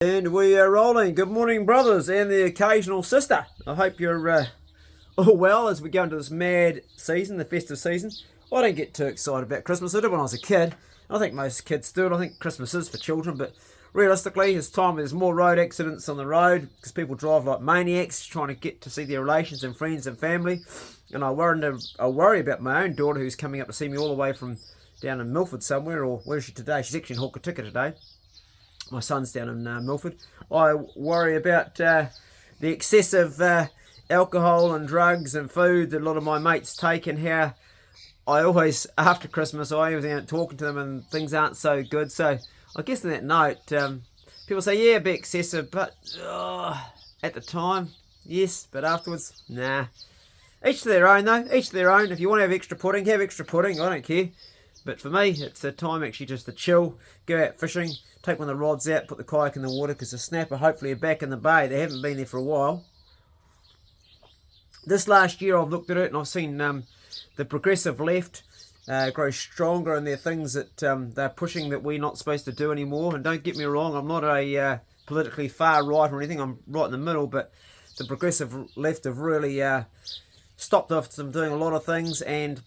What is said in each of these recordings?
And we are rolling. Good morning, brothers, and the occasional sister. I hope you're all well as we go into this mad season, the festive season. I don't get too excited about Christmas. I did when I was a kid. I think most kids do. I think Christmas is for children, but realistically, it's time there's more road accidents on the road because people drive like maniacs trying to get to see their relations and friends and family. And I worry about my own daughter who's coming up to see me all the way from down in Milford somewhere, or where is she today? She's actually in Hokitika today. My son's down in Milford. I worry about the excessive alcohol and drugs and food that a lot of my mates take, and how I always, after Christmas, I always end up talking to them and things aren't so good. So I guess on that note, people say, yeah, a bit excessive, but at the time, yes, but afterwards, nah. Each to their own though, each to their own. If you want to have extra pudding, have extra pudding, I don't care. But for me, it's a time actually just to chill, go out fishing, take one of the rods out, put the kayak in the water, because the snapper hopefully are back in the bay. They haven't been there for a while. This last year I've looked at it and I've seen the progressive left grow stronger in their things that they're pushing that we're not supposed to do anymore. And don't get me wrong, I'm not a politically far right or anything, I'm right in the middle, but the progressive left have really stopped us from doing a lot of things, and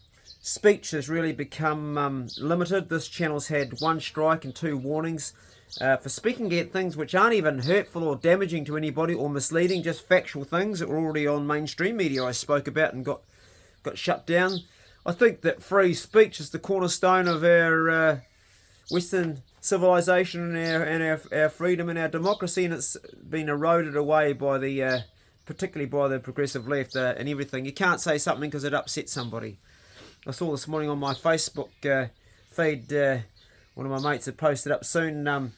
speech has really become limited. This channel's had 1 strike and 2 warnings for speaking at things which aren't even hurtful or damaging to anybody or misleading, just factual things that were already on mainstream media I spoke about and got shut down. I think that free speech is the cornerstone of our Western civilization and our freedom and our democracy, and it's been eroded away by the particularly by the progressive left and everything. You can't say something because it upsets somebody. I saw this morning on my Facebook feed, one of my mates had posted up, soon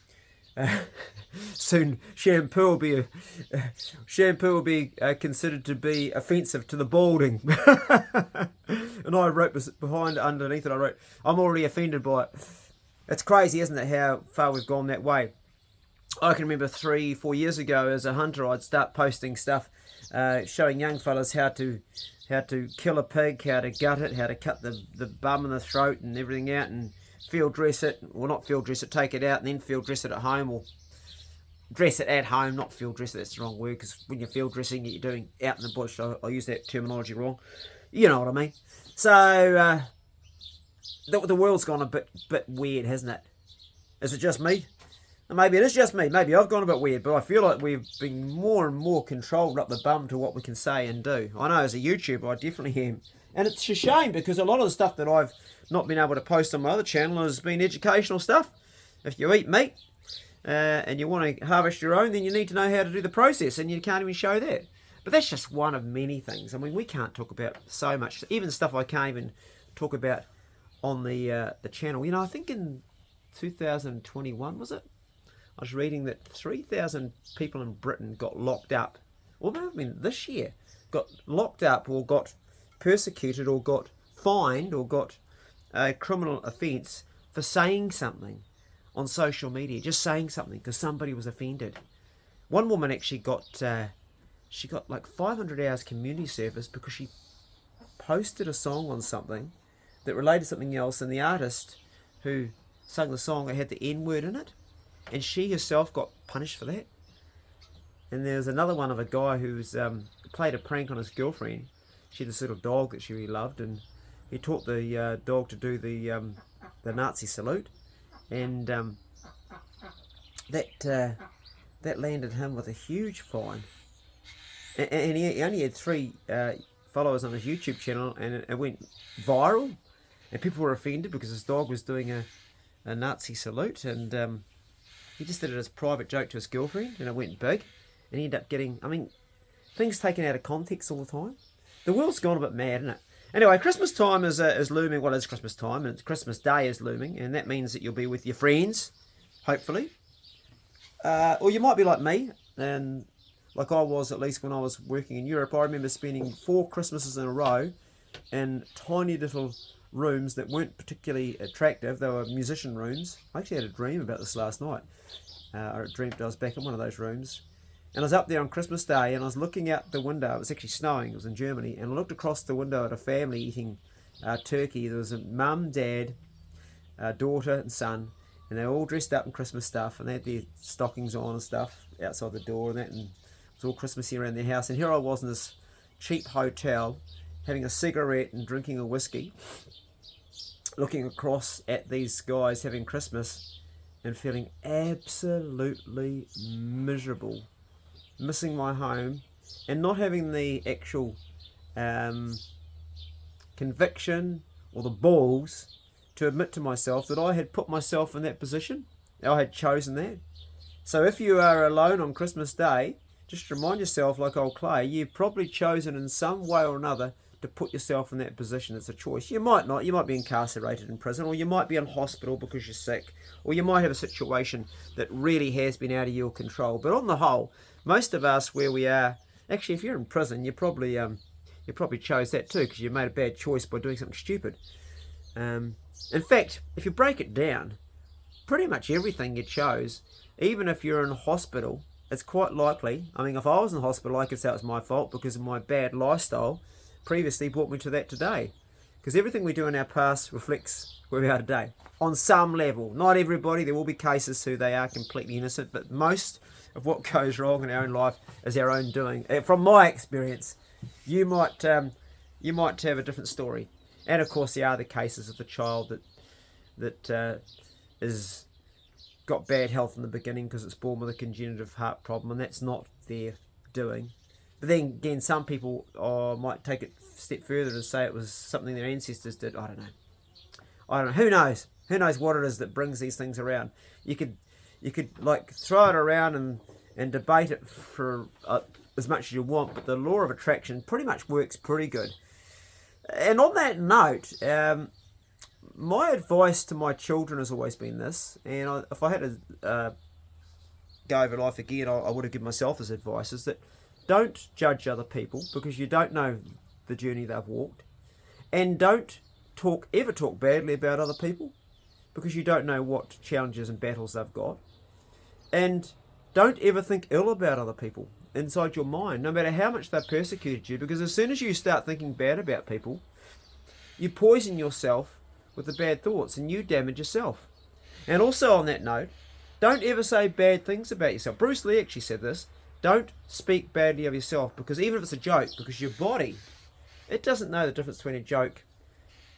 shampoo will be considered to be offensive to the balding. And I wrote underneath it, I wrote, I'm already offended by it. It's crazy, isn't it, how far we've gone that way. I can remember 3-4 years ago as a hunter, I'd start posting stuff showing young fellas how to kill a pig, how to gut it, how to cut the bum and the throat and everything out, and field dress it, well, not field dress it, take it out and then field dress it at home, or dress it at home, not field dress it, that's the wrong word, because when you're field dressing you're doing out in the bush. I use that terminology wrong, you know what I mean. So the world's gone a bit weird, hasn't it? Is it just me? Maybe it is just me. Maybe I've gone a bit weird, but I feel like we've been more and more controlled up the bum to what we can say and do. I know as a YouTuber, I definitely am. And it's a shame, because a lot of the stuff that I've not been able to post on my other channel has been educational stuff. If you eat meat and you want to harvest your own, then you need to know how to do the process, and you can't even show that. But that's just one of many things. I mean, we can't talk about so much, even stuff I can't even talk about on the channel. You know, I think in 2021, was it? I was reading that 3,000 people in Britain got locked up, or I mean this year, got locked up or got persecuted or got fined or got a criminal offence for saying something on social media, just saying something because somebody was offended. One woman actually got like 500 hours community service because she posted a song on something that related to something else, and the artist who sung the song had the N-word in it. And she herself got punished for that. And there's another one of a guy who's played a prank on his girlfriend. She had this little dog that she really loved, and he taught the dog to do the Nazi salute, and that landed him with a huge fine. And he only had 3 followers on his YouTube channel, and it went viral, and people were offended because his dog was doing a Nazi salute, and he just did it as a private joke to his girlfriend, and it went big, and he ended up getting, I mean, things taken out of context all the time. The world's gone a bit mad, isn't it? Anyway, Christmas time is looming. Well, it's Christmas time, and it's Christmas Day is looming, and that means that you'll be with your friends, hopefully. Or you might be like me, and like I was, at least when I was working in Europe. I remember spending 4 Christmases in a row in tiny little rooms that weren't particularly attractive. They were musician rooms. I actually had a dream about this last night. I dreamt I was back in one of those rooms, and I was up there on Christmas Day, and I was looking out the window. It was actually snowing, it was in Germany, and I looked across the window at a family eating turkey. There was a mum, dad, daughter and son, and they're all dressed up in Christmas stuff, and they had their stockings on and stuff outside the door and that, and it was all Christmassy around their house. And here I was in this cheap hotel, having a cigarette and drinking a whiskey, looking across at these guys having Christmas and feeling absolutely miserable, missing my home, and not having the actual conviction or the balls to admit to myself that I had put myself in that position. I had chosen that. So if you are alone on Christmas Day, just remind yourself, like old Clay, you've probably chosen in some way or another to put yourself in that position. It's a choice. You might not. You might be incarcerated in prison, or you might be in hospital because you're sick, or you might have a situation that really has been out of your control. But on the whole, most of us where we are, actually, if you're in prison, you probably chose that too, because you made a bad choice by doing something stupid. In fact, if you break it down, pretty much everything you chose, even if you're in hospital, it's quite likely. I mean, if I was in hospital, I could say it was my fault because of my bad lifestyle previously brought me to that today. Because everything we do in our past reflects where we are today. On some level. Not everybody. There will be cases who they are completely innocent, but most of what goes wrong in our own life is our own doing. From my experience, you might have a different story. And of course, there are the cases of the child that is got bad health in the beginning because it's born with a congenital heart problem, and that's not their doing. But then again, some people might take it a step further and say it was something their ancestors did. I don't know. Who knows? Who knows what it is that brings these things around? You could like throw it around and debate it for as much as you want, but the law of attraction pretty much works pretty good. And on that note, my advice to my children has always been this, and if I had to go over life again, I would have given myself this advice, is that don't judge other people because you don't know the journey they've walked, and don't ever talk badly about other people because you don't know what challenges and battles they've got, and don't ever think ill about other people inside your mind, no matter how much they've persecuted you, because as soon as you start thinking bad about people, you poison yourself with the bad thoughts and you damage yourself. And also on that note, don't ever say bad things about yourself. Bruce Lee actually said this. Don't speak badly of yourself, because even if it's a joke, because your body, it doesn't know the difference between a joke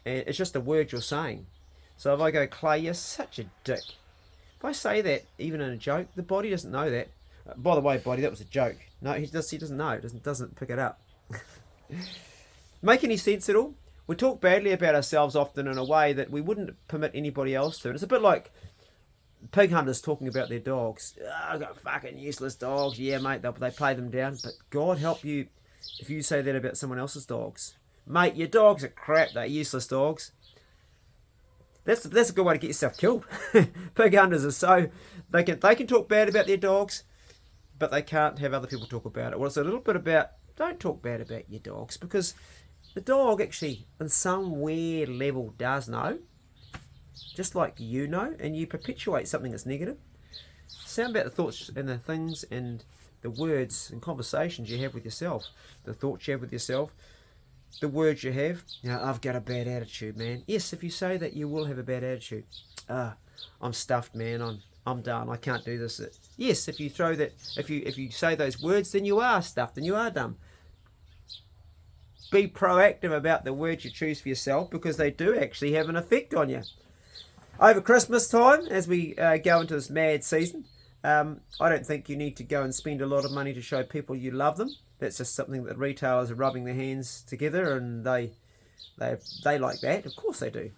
and it's just a word you're saying. So if I go, Clay, you're such a dick. If I say that, even in a joke, the body doesn't know that. By the way, body, that was a joke. No, he doesn't know. Doesn't pick it up. Make any sense at all? We talk badly about ourselves often in a way that we wouldn't permit anybody else to. And it's a bit like pig hunters talking about their dogs. Oh, I've got fucking useless dogs. Yeah, mate, they play them down. But God help you if you say that about someone else's dogs. Mate, your dogs are crap. They're useless dogs. That's a good way to get yourself killed. Pig hunters are so... They can talk bad about their dogs, but they can't have other people talk about it. Well, it's a little bit about, don't talk bad about your dogs, because the dog actually, in some weird level, does know, just like you know, and you perpetuate something that's negative. Sound about the thoughts and the things and the words and conversations you have with yourself, the thoughts you have with yourself, the words you have. You know, I've got a bad attitude, man. Yes, if you say that, you will have a bad attitude. I'm stuffed, man. I'm done. I can't do this. Yes, if you throw that, if you say those words, then you are stuffed and you are dumb. Be proactive about the words you choose for yourself, because they do actually have an effect on you. Over Christmas time, as we go into this mad season, I don't think you need to go and spend a lot of money to show people you love them. That's just something that retailers are rubbing their hands together, and they like that. Of course they do.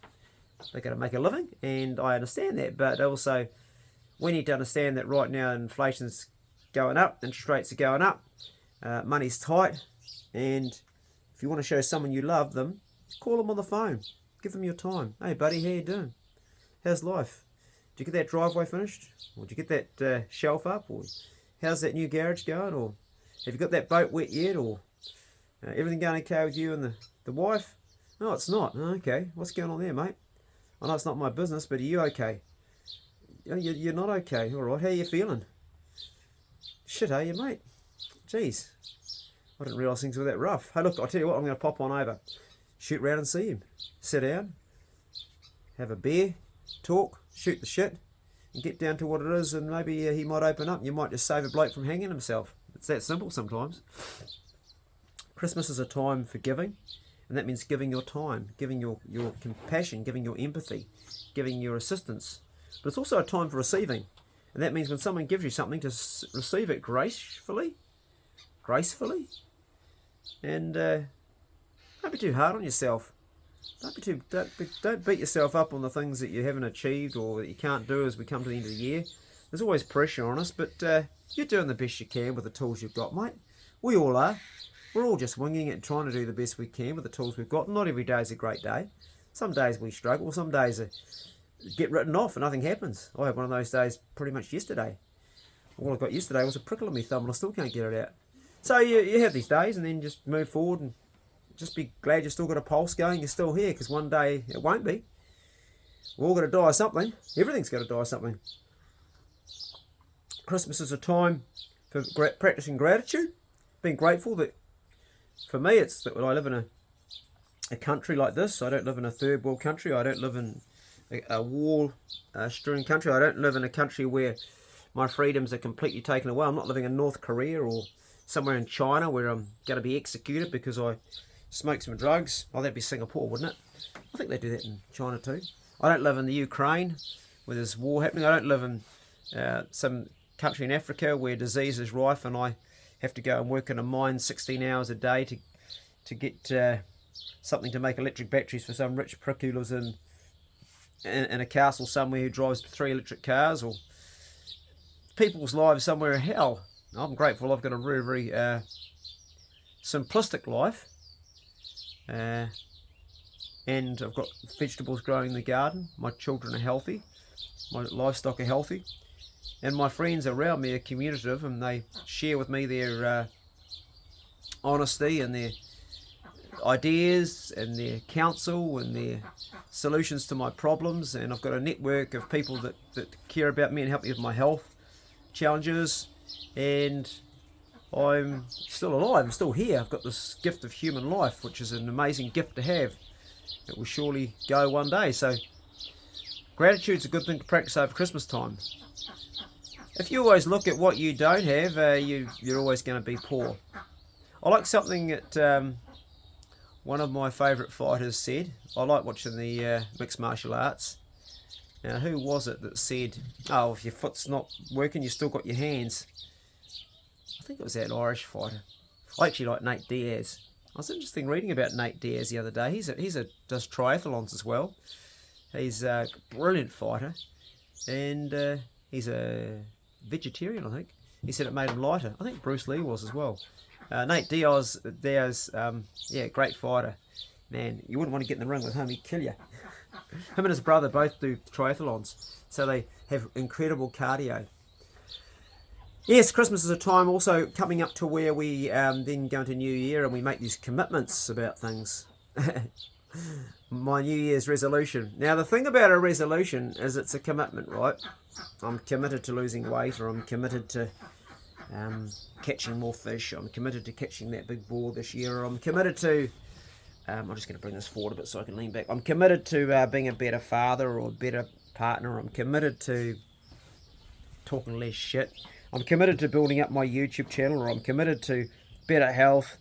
They've got to make a living, and I understand that. But also, we need to understand that right now inflation's going up, interest rates are going up, money's tight, and if you want to show someone you love them, call them on the phone. Give them your time. Hey buddy, how you doing? How's life? Did you get that driveway finished? Or did you get that shelf up? Or how's that new garage going? Or have you got that boat wet yet? Or everything going okay with you and the wife? No, it's not. Oh, okay, what's going on there, mate? I know it's not my business, but are you okay? You're not okay. All right, how are you feeling? Shit, are you, mate? Jeez, I didn't realise things were that rough. Hey, look, I'll tell you what, I'm going to pop on over, shoot round and see him. Sit down, have a beer, talk, shoot the shit, and get down to what it is, and maybe he might open up and you might just save a bloke from hanging himself. It's that simple sometimes. Christmas is a time for giving, and that means giving your time, giving your compassion, giving your empathy, giving your assistance. But it's also a time for receiving, and that means when someone gives you something, to receive it gracefully, and don't be too hard on yourself. Don't beat yourself up on the things that you haven't achieved or that you can't do as we come to the end of the year. There's always pressure on us, but you're doing the best you can with the tools you've got, mate. We all are. We're all just winging it and trying to do the best we can with the tools we've got. Not every day is a great day. Some days we struggle. Some days get written off and nothing happens. I had one of those days pretty much yesterday. All I got yesterday was a prickle in my thumb and I still can't get it out. So you have these days and then just move forward and just be glad you've still got a pulse going. You're still here, because one day it won't be. We're all going to die of something. Everything's going to die of something. Christmas is a time for practicing gratitude. Being grateful that, for me, it's that I live in a country like this. I don't live in a third world country. I don't live in a war-strewn country. I don't live in a country where my freedoms are completely taken away. I'm not living in North Korea or somewhere in China where I'm going to be executed because I smoke some drugs. Oh, that'd be Singapore, wouldn't it? I think they do that in China too. I don't live in the Ukraine where there's war happening. I don't live in some country in Africa where disease is rife and I have to go and work in a mine 16 hours a day to get something to make electric batteries for some rich prick who lives in a castle somewhere who drives 3 electric cars, or people's lives somewhere in hell. I'm grateful I've got a very, very simplistic life. And I've got vegetables growing in the garden. My children are healthy. My livestock are healthy. And my friends around me are communicative and they share with me their honesty and their ideas and their counsel and their solutions to my problems. And I've got a network of people that care about me and help me with my health challenges. And I'm still alive, I'm still here. I've got this gift of human life, which is an amazing gift to have. It will surely go one day. So gratitude's a good thing to practice over Christmas time. If you always look at what you don't have, you're always going to be poor. I like something that one of my favourite fighters said. I like watching the mixed martial arts. Now, who was it that said, oh, if your foot's not working, you've still got your hands? I think it was that Irish fighter. I actually like Nate Diaz. I was interesting reading about Nate Diaz the other day. He does triathlons as well. He's a brilliant fighter, and he's a vegetarian, I think. He said it made him lighter. I think Bruce Lee was as well. Nate Diaz, great fighter. Man, you wouldn't want to get in the ring with him, he'd kill you. Him and his brother both do triathlons, so they have incredible cardio. Yes, Christmas is a time also coming up to where we then go into New Year and we make these commitments about things. My New Year's resolution. Now, the thing about a resolution is it's a commitment, right? I'm committed to losing weight, or I'm committed to catching more fish. I'm committed to catching that big boar this year, or I'm committed to... I'm just going to bring this forward a bit so I can lean back. I'm committed to being a better father or a better partner. I'm committed to talking less shit. I'm committed to building up my YouTube channel, or I'm committed to better health.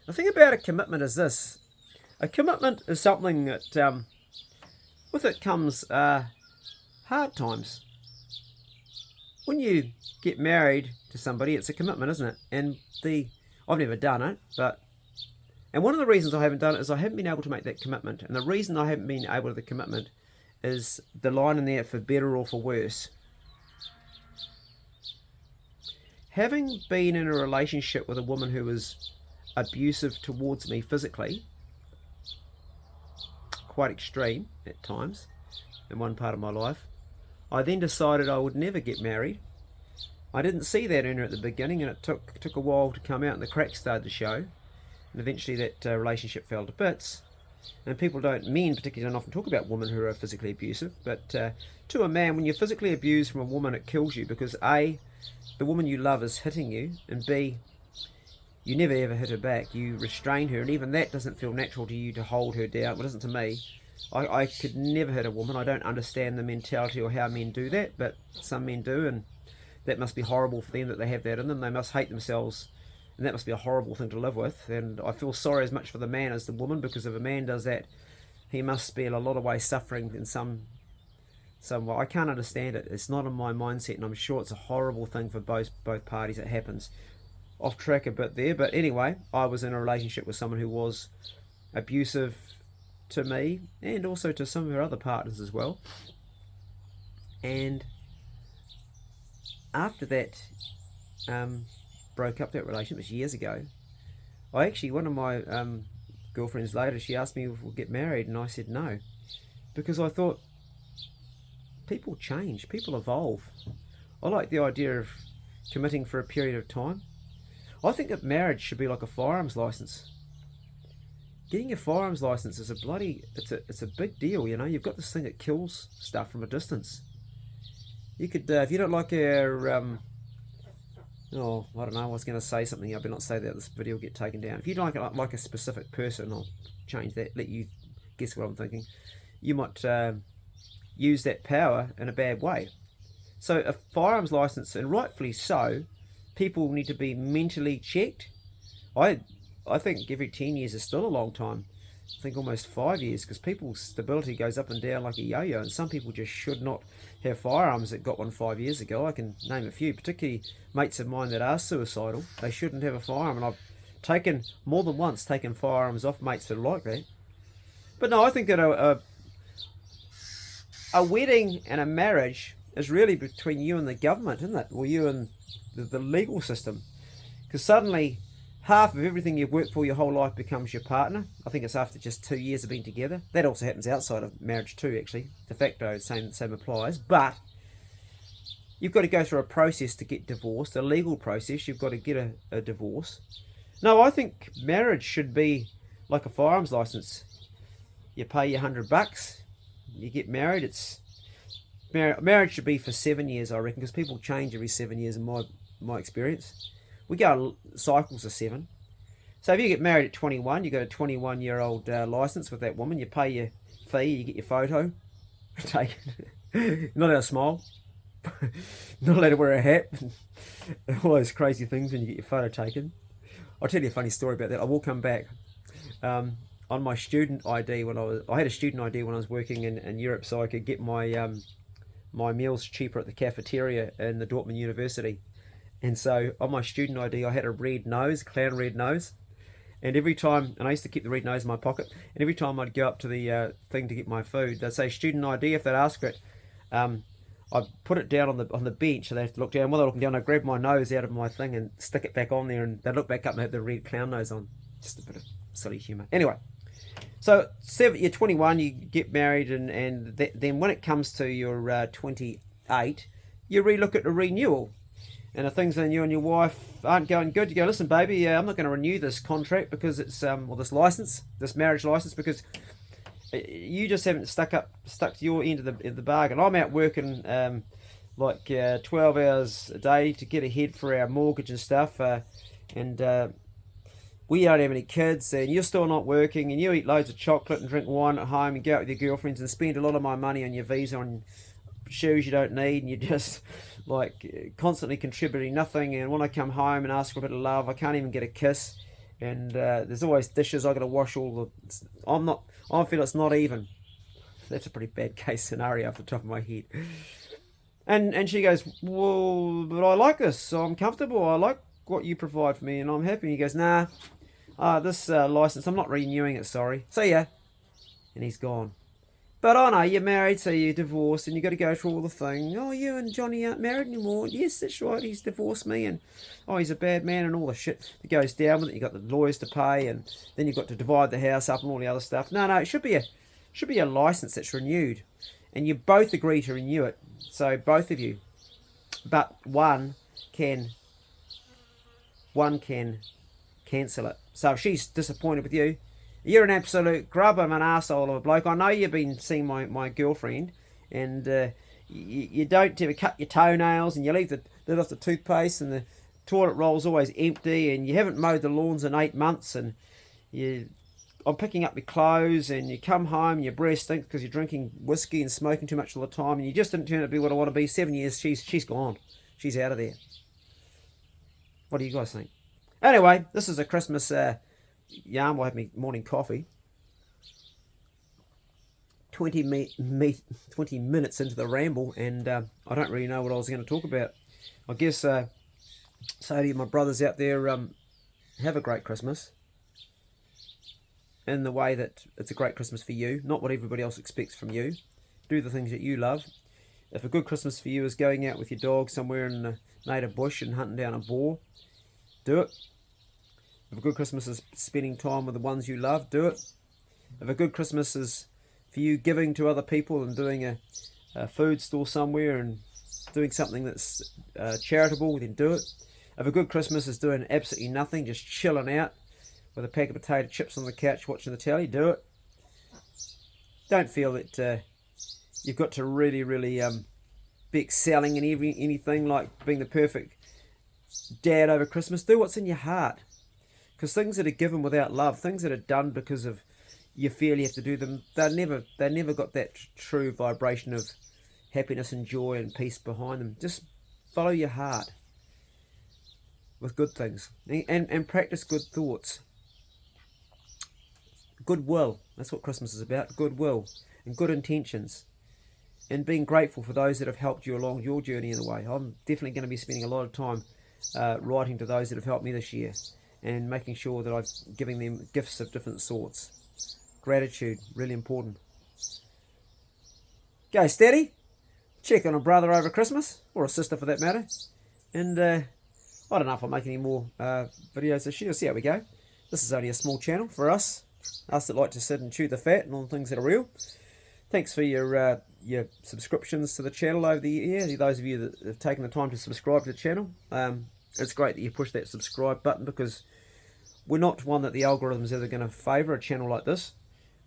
The thing about a commitment is this. A commitment is something that, with it comes hard times. When you get married to somebody, it's a commitment, isn't it? And I've never done it, and one of the reasons I haven't done it is I haven't been able to make that commitment. And the reason I haven't been able to the commitment is the line in there, for better or for worse. Having been in a relationship with a woman who was abusive towards me physically, quite extreme at times in one part of my life, I then decided I would never get married. I didn't see that in her at the beginning, and it took a while to come out and the cracks started to show, and eventually that relationship fell to bits. And men particularly don't often talk about women who are physically abusive, but to a man, when you're physically abused from a woman, it kills you, because A, the woman you love is hitting you, and B, you never ever hit her back. You restrain her, and even that doesn't feel natural to you, to hold her down. Well, it doesn't to me. I could never hit a woman. I don't understand the mentality or how men do that, but some men do, and that must be horrible for them that they have that in them. They must hate themselves, and that must be a horrible thing to live with. And I feel sorry as much for the man as the woman, because if a man does that, he must be in a lot of ways suffering in some way. I can't understand it. It's not in my mindset, and I'm sure it's a horrible thing for both parties. It happens. Off track a bit there, but anyway, I was in a relationship with someone who was abusive to me and also to some of her other partners as well. And after that, broke up that relationship, it was years ago. One of my girlfriends later, she asked me if we'll get married, and I said no, because I thought people change, people evolve. I like the idea of committing for a period of time. I think that marriage should be like a firearms license. Getting a firearms license is it's a big deal, you know. You've got this thing that kills stuff from a distance. You could, if you don't like our, I don't know, I was going to say something, I better not say that, this video will get taken down. If you don't like a specific person, I'll change that, let you guess what I'm thinking. You might use that power in a bad way. So a firearms license, and rightfully so, people need to be mentally checked. I think every 10 years is still a long time. I think almost 5 years, because people's stability goes up and down like a yo-yo, and some people just should not have firearms that got one 5 years ago. I can name a few, particularly mates of mine that are suicidal. They shouldn't have a firearm, and I've more than once taken firearms off mates that are like that. But no, I think that a wedding and a marriage is really between you and the government, isn't it? Or you and the legal system. Because suddenly half of everything you've worked for your whole life becomes your partner. I think it's after just 2 years of being together. That also happens outside of marriage too, actually. De facto, same applies. But you've got to go through a process to get divorced, a legal process. You've got to get a divorce. No, I think marriage should be like a firearms license. You pay your $100, you get married. Marriage should be for 7 years, I reckon, because people change every 7 years in my experience. We go cycles of 7. So if you get married at 21, you got a 21-year-old license with that woman. You pay your fee, you get your photo taken. Not allowed to smile. Not allowed to wear a hat. All those crazy things when you get your photo taken. I'll tell you a funny story about that. I will come back. On my student ID, I had a student ID when I was working in Europe, so I could get my my meals cheaper at the cafeteria in the Dortmund University. And so on my student ID, I had a red nose, clown red nose. And every time, and I used to keep the red nose in my pocket, and every time I'd go up to the thing to get my food, they'd say student ID. If they'd ask for it, I'd put it down on the bench, so they have to look down. While they're looking down, I'd grab my nose out of my thing and stick it back on there, and they'd look back up and have the red clown nose on. Just a bit of silly humour. Anyway, so you're 21, you get married, and then when it comes to your 28, you relook at the renewal. And if things in you and your wife aren't going good, you go, listen, baby, I'm not going to renew this contract because it's, this marriage license, because you just haven't stuck to your end of the bargain. I'm out working 12 hours a day to get ahead for our mortgage and stuff, and we don't have any kids, and you're still not working, and you eat loads of chocolate and drink wine at home and go out with your girlfriends and spend a lot of my money on your visa, on shoes you don't need, and you're just constantly contributing nothing. And when I come home and ask for a bit of love, I can't even get a kiss, and there's always dishes I got to wash. I feel it's not even. That's a pretty bad case scenario off the top of my head. And she goes, well, but I like this, so I'm comfortable, I like what you provide for me, and I'm happy. And he goes, nah, this license, I'm not renewing it, sorry, see ya. And he's gone. But I know you're married, so you're divorced, and you got to go through all the thing. Oh, you and Johnny aren't married anymore. Yes, that's right, he's divorced me, and oh, he's a bad man, and all the shit that goes down with it. You got the lawyers to pay, and then you've got to divide the house up and all the other stuff. No, it should be a license that's renewed, and you both agree to renew it. So both of you, but one can cancel it. So if she's disappointed with you, you're an absolute grub of an arsehole of a bloke. I know you've been seeing my girlfriend, and you don't ever cut your toenails, and you leave the lid off the toothpaste, and the toilet roll's always empty, and you haven't mowed the lawns in 8 months, and you I'm picking up your clothes, and you come home and your breath stinks because you're drinking whiskey and smoking too much all the time, and you just didn't turn out to be what I want to be. 7 years, she's gone. She's out of there. What do you guys think? Anyway, this is a Christmas yarn. We'll have me morning coffee. 20 minutes into the ramble, and I don't really know what I was going to talk about. I guess say to you, my brothers out there, have a great Christmas. In the way that it's a great Christmas for you, not what everybody else expects from you. Do the things that you love. If a good Christmas for you is going out with your dog somewhere in the native bush and hunting down a boar, do it. If a good Christmas is spending time with the ones you love, do it. If a good Christmas is for you giving to other people and doing a food store somewhere and doing something that's charitable, then do it. If a good Christmas is doing absolutely nothing, just chilling out with a pack of potato chips on the couch watching the telly, do it. Don't feel that you've got to really be excelling in anything like being the perfect dad over Christmas. Do what's in your heart, because things that are given without love, things that are done because of you feel you have to do them, they never got that true vibration of happiness and joy and peace behind them. Just follow your heart with good things, and practice good thoughts. Goodwill, that's what Christmas is about. Goodwill and good intentions, and being grateful for those that have helped you along your journey in a way. I'm definitely going to be spending a lot of time writing to those that have helped me this year, and making sure that I'm giving them gifts of different sorts. Gratitude, really important. Go steady. Check on a brother over Christmas, or a sister for that matter. And I don't know if I'll make any more videos this year. See how we go. This is only a small channel for us that like to sit and chew the fat and all the things that are real. Thanks for your subscriptions to the channel over the year. Those of you that have taken the time to subscribe to the channel, it's great that you push that subscribe button, because we're not one that the algorithm's ever going to favour a channel like this.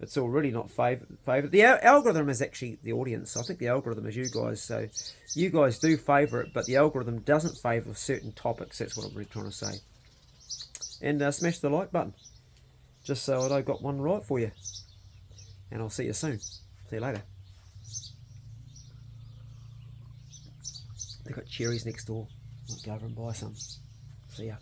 It's already not favoured. The algorithm is actually the audience. I think the algorithm is you guys. So you guys do favour it, but the algorithm doesn't favour certain topics. That's what I'm really trying to say. And smash the like button, just so I got one right for you. And I'll see you soon. See you later. They've got cherries next door. Might go over and buy some. See ya.